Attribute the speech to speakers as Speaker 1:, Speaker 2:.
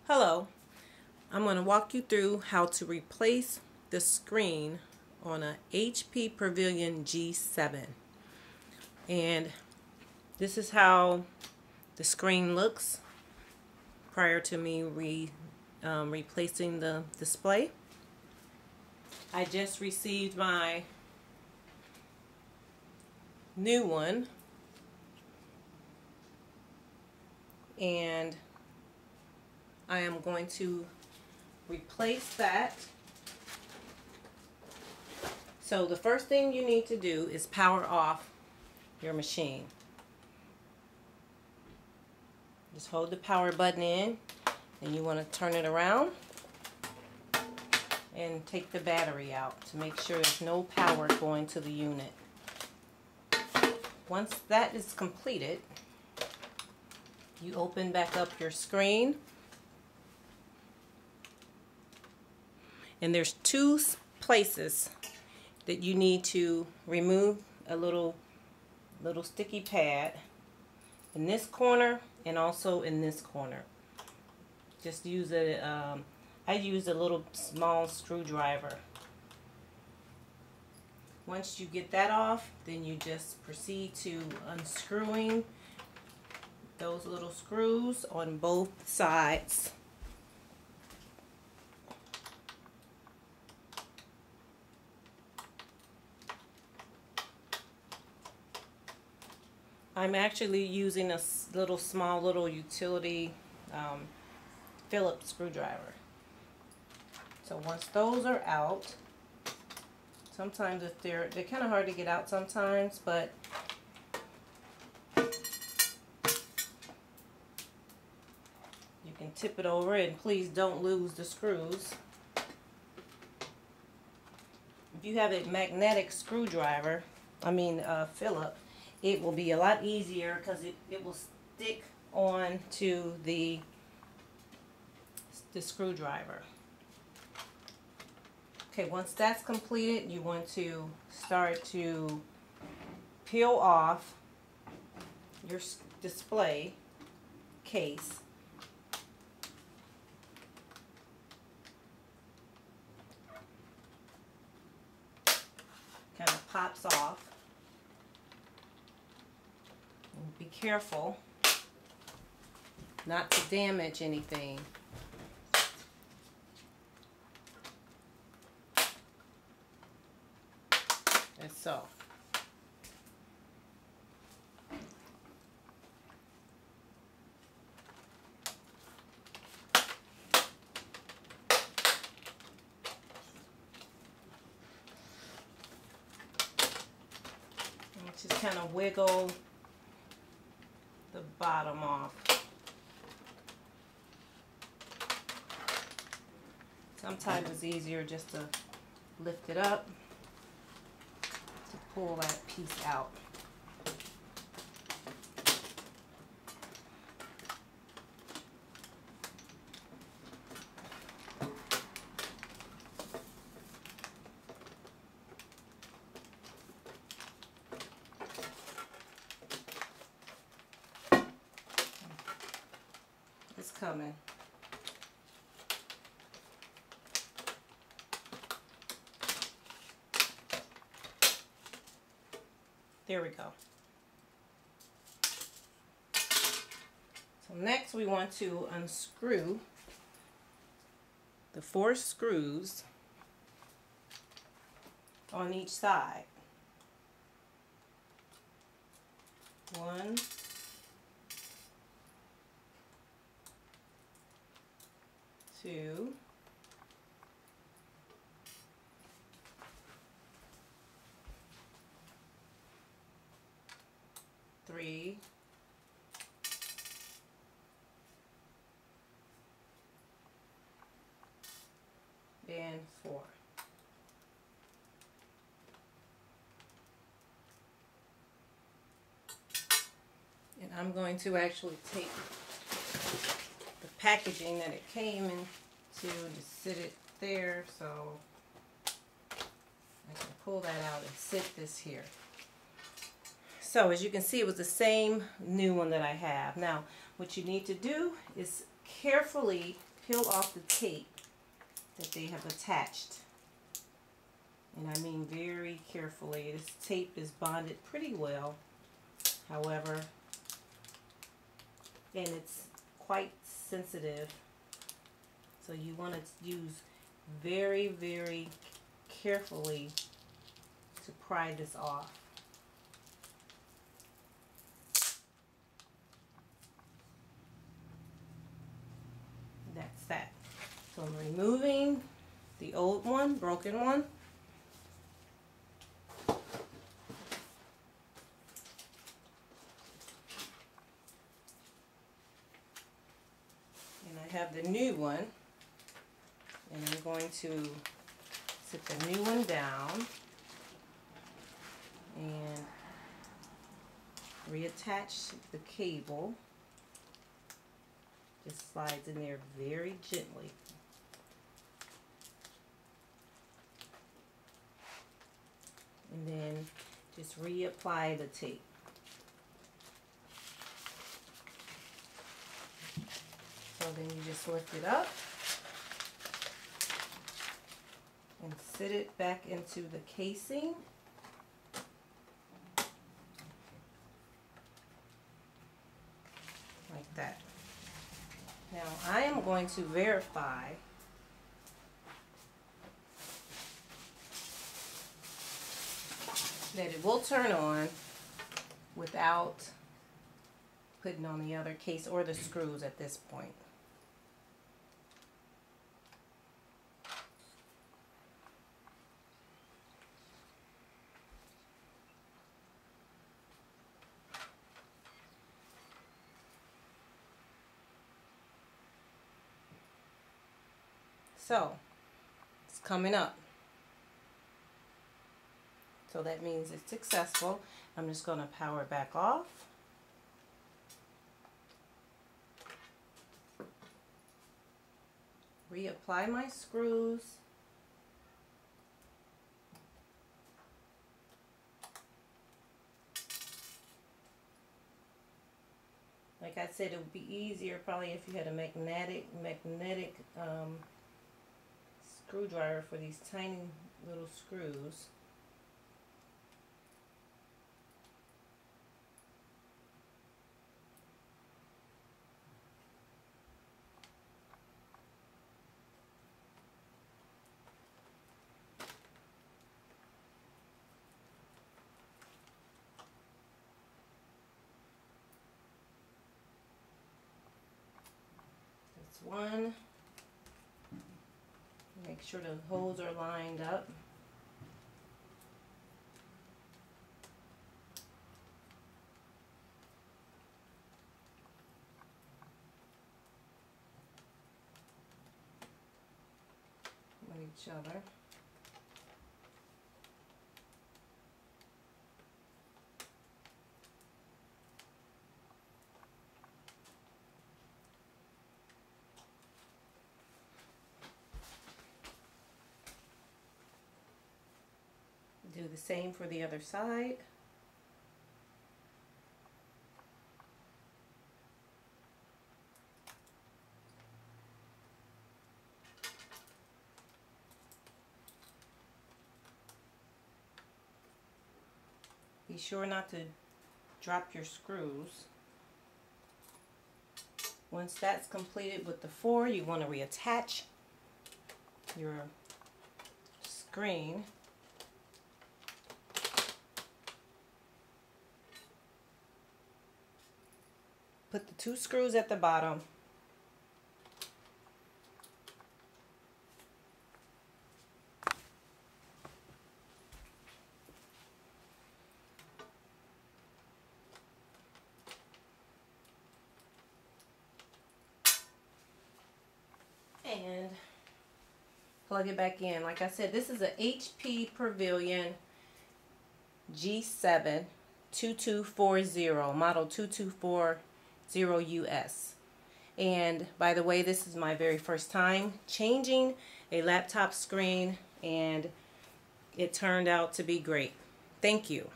Speaker 1: Hello, I'm going to walk you through how to replace the screen on a HP Pavilion G7. And this is how the screen looks prior to me replacing the display. I just received my new one, and I am going to replace that. So the first thing you need to do is power off your machine. Just hold the power button in, and you want to turn it around and take the battery out to make sure there's no power going to the unit. Once that is completed, you open back up your screen, and there's two places that you need to remove a little sticky pad, in this corner and also in this corner. Just use I used a little small screwdriver. Once you get that off, then you just proceed to unscrewing those little screws on both sides. I'm actually using a small little utility Phillips screwdriver. So once those are out, sometimes if they're kind of hard to get out sometimes, but you can tip it over, and please don't lose the screws. If you have a magnetic screwdriver, Phillips, it will be a lot easier because it will stick on to the screwdriver. Okay, once that's completed, you want to start to peel off your display case. Kind of pops off. And be careful not to damage anything. And so. Just kind of wiggle the bottom off. Sometimes it's easier just to lift it up to pull that piece out. It's coming. There we go. So next we want to unscrew the 4 screws on each side. 1, 2, 3, and 4. And I'm going to actually take the packaging that it came in to just sit it there, so I can pull that out and sit this here. So as you can see, it was the same new one that I have. Now what you need to do is carefully peel off the tape that they have attached. And I mean very carefully. This tape is bonded pretty well, however, and it's quite sensitive. So you want to use very, very carefully to pry this off. That's that. So I'm removing the old one, broken one. And I have the new one. And I'm going to sit the new one down and reattach the cable. Just slides in there very gently. And then just reapply the tape. So then you just lift it up and sit it back into the casing. Like that. Now I am going to verify that it will turn on without putting on the other case or the screws at this point. So, it's coming up. So that means it's successful. I'm just going to power it back off. Reapply my screws. Like I said, it would be easier probably if you had a magnetic screwdriver for these tiny little screws. That's one. Make sure the holes are lined up. With each other. Do the same for the other side. Be sure not to drop your screws. Once that's completed with the 4, you want to reattach your screen. Put the 2 screws at the bottom. And plug it back in. Like I said, this is a HP Pavilion G7 2240, model 2240 US. And by the way, this is my very first time changing a laptop screen, and it turned out to be great. Thank you.